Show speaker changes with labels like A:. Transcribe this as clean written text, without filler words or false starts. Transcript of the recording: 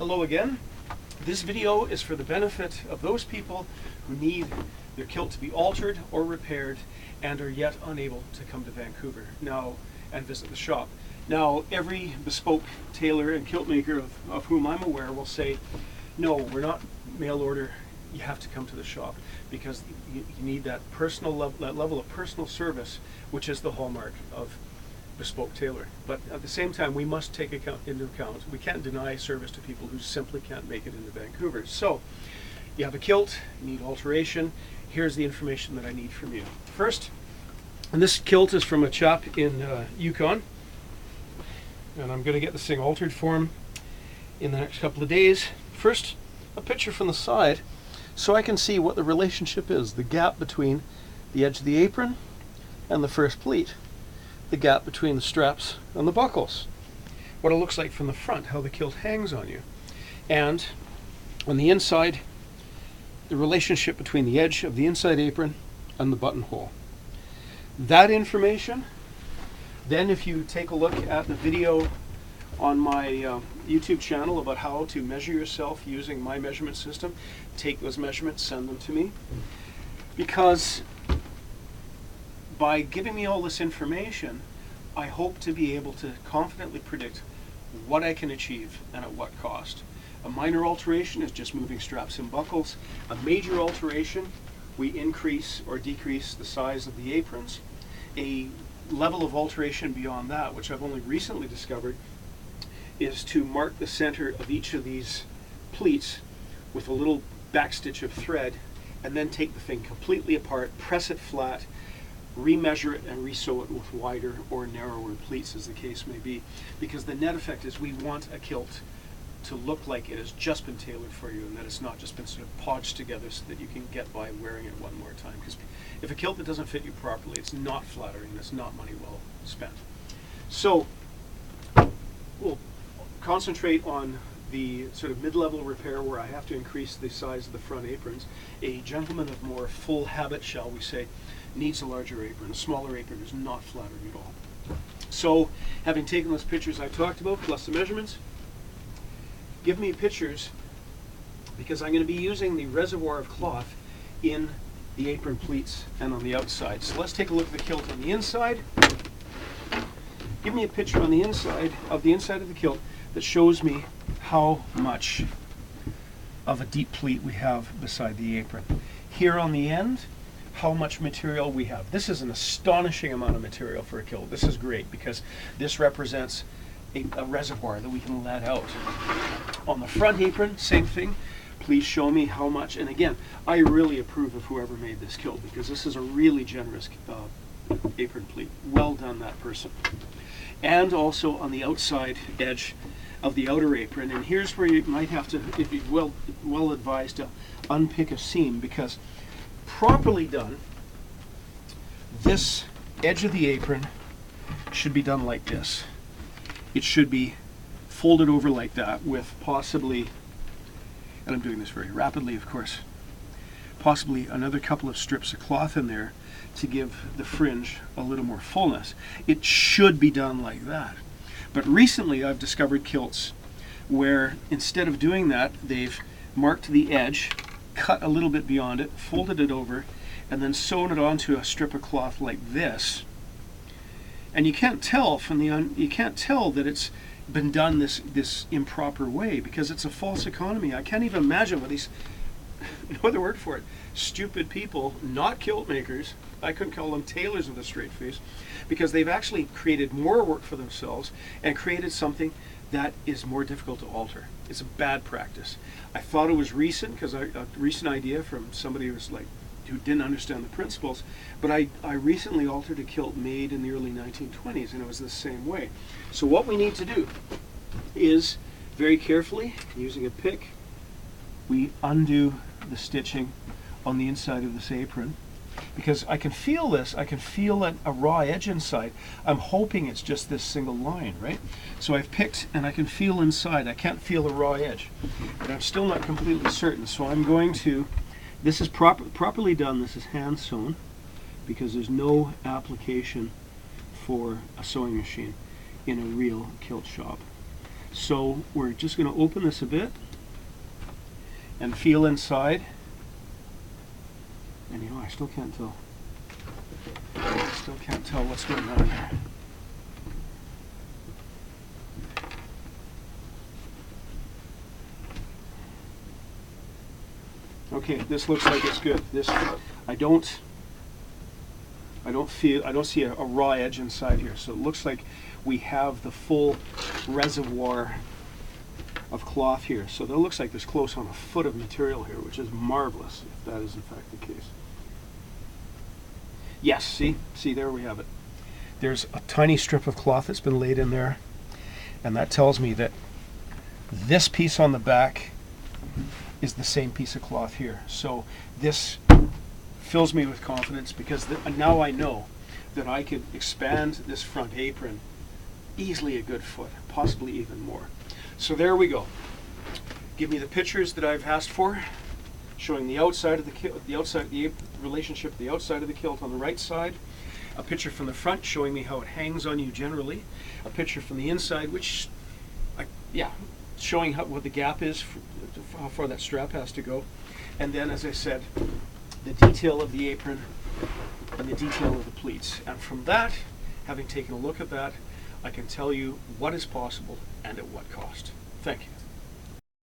A: Hello again. This video is for the benefit of those people who need their kilt to be altered or repaired and are yet unable to come to Vancouver now and visit the shop. Now, every bespoke tailor and kilt maker of whom I'm aware will say, no, we're not mail order, you have to come to the shop because you need that personal that level of personal service, which is the hallmark of bespoke tailoring. But at the same time, we must take into account, we can't deny service to people who simply can't make it into Vancouver. So, you have a kilt, you need alteration, here's the information that I need from you. First, and this kilt is from a chap in Yukon, and I'm going to get this thing altered for him in the next couple of days. First, a picture from the side, so I can see what the relationship is, the gap between the edge of the apron and the first pleat, the gap between the straps and the buckles, what it looks like from the front, how the kilt hangs on you, and on the inside, the relationship between the edge of the inside apron and the buttonhole. That information, then if you take a look at the video on my YouTube channel about how to measure yourself using my measurement system, take those measurements, send them to me, because by giving me all this information, I hope to be able to confidently predict what I can achieve and at what cost. A minor alteration is just moving straps and buckles. A major alteration, we increase or decrease the size of the aprons. A level of alteration beyond that, which I've only recently discovered, is to mark the center of each of these pleats with a little backstitch of thread, and then take the thing completely apart, press it flat, remeasure it and resew it with wider or narrower pleats as the case may be. Because the net effect is we want a kilt to look like it has just been tailored for you and that it's not just been sort of podged together so that you can get by wearing it one more time. Because if a kilt that doesn't fit you properly, it's not flattering, it's not money well spent. So we'll concentrate on the sort of mid-level repair where I have to increase the size of the front aprons. A gentleman of more full habit, shall we say, needs a larger apron. A smaller apron is not flattering at all. So, having taken those pictures I talked about, plus the measurements, give me pictures, because I'm going to be using the reservoir of cloth in the apron pleats and on the outside. So let's take a look at the kilt on the inside. Give me a picture on the inside of the kilt that shows me how much of a deep pleat we have beside the apron. Here on the end, how much material we have. This is an astonishing amount of material for a kilt. This is great because this represents a reservoir that we can let out. On the front apron, same thing. Please show me how much, and again, I really approve of whoever made this kilt because this is a really generous apron pleat. Well done, that person. And also on the outside edge of the outer apron, and here's where you might have to, if you're well advised, to unpick a seam, because properly done, this edge of the apron should be done like this. It should be folded over like that with possibly, and I'm doing this very rapidly of course, possibly another couple of strips of cloth in there to give the fringe a little more fullness. It should be done like that. But recently I've discovered kilts where instead of doing that, they've marked the edge, cut a little bit beyond it, folded it over, and then sewn it onto a strip of cloth like this. And you can't tell that it's been done this improper way because it's a false economy. I can't even imagine what these, no other word for it, stupid people, not kilt makers, I couldn't call them tailors with a straight face, because they've actually created more work for themselves and created something that is more difficult to alter. It's a bad practice. I thought it was recent because a recent idea from somebody who didn't understand the principles, but I recently altered a kilt made in the early 1920s and it was the same way. So what we need to do is very carefully, using a pick, we undo the stitching on the inside of this apron, because I can feel this, I can feel a raw edge inside. I'm hoping it's just this single line, right? So I've picked and I can feel inside. I can't feel a raw edge, but I'm still not completely certain. So I'm going to, this is properly done, this is hand sewn, because there's no application for a sewing machine in a real kilt shop. So we're just going to open this a bit and feel inside. And I still can't tell. Still can't tell what's going on here. Okay, this looks like it's good. This, I don't see a raw edge inside here. So it looks like we have the full reservoir of cloth here. So that looks like there's close on a foot of material here, which is marvelous, if that is in fact the case. Yes, see, there we have it. There's a tiny strip of cloth that's been laid in there, and that tells me that this piece on the back is the same piece of cloth here. So this fills me with confidence, because now I know that I could expand this front apron easily a good foot, possibly even more. So there we go. Give me the pictures that I've asked for, showing the outside of the kilt, the relationship, the outside of the kilt on the right side. A picture from the front showing me how it hangs on you generally. A picture from the inside, which, showing what the gap is, how far that strap has to go. And then, as I said, the detail of the apron and the detail of the pleats. And from that, having taken a look at that, I can tell you what is possible and at what cost. Thank you.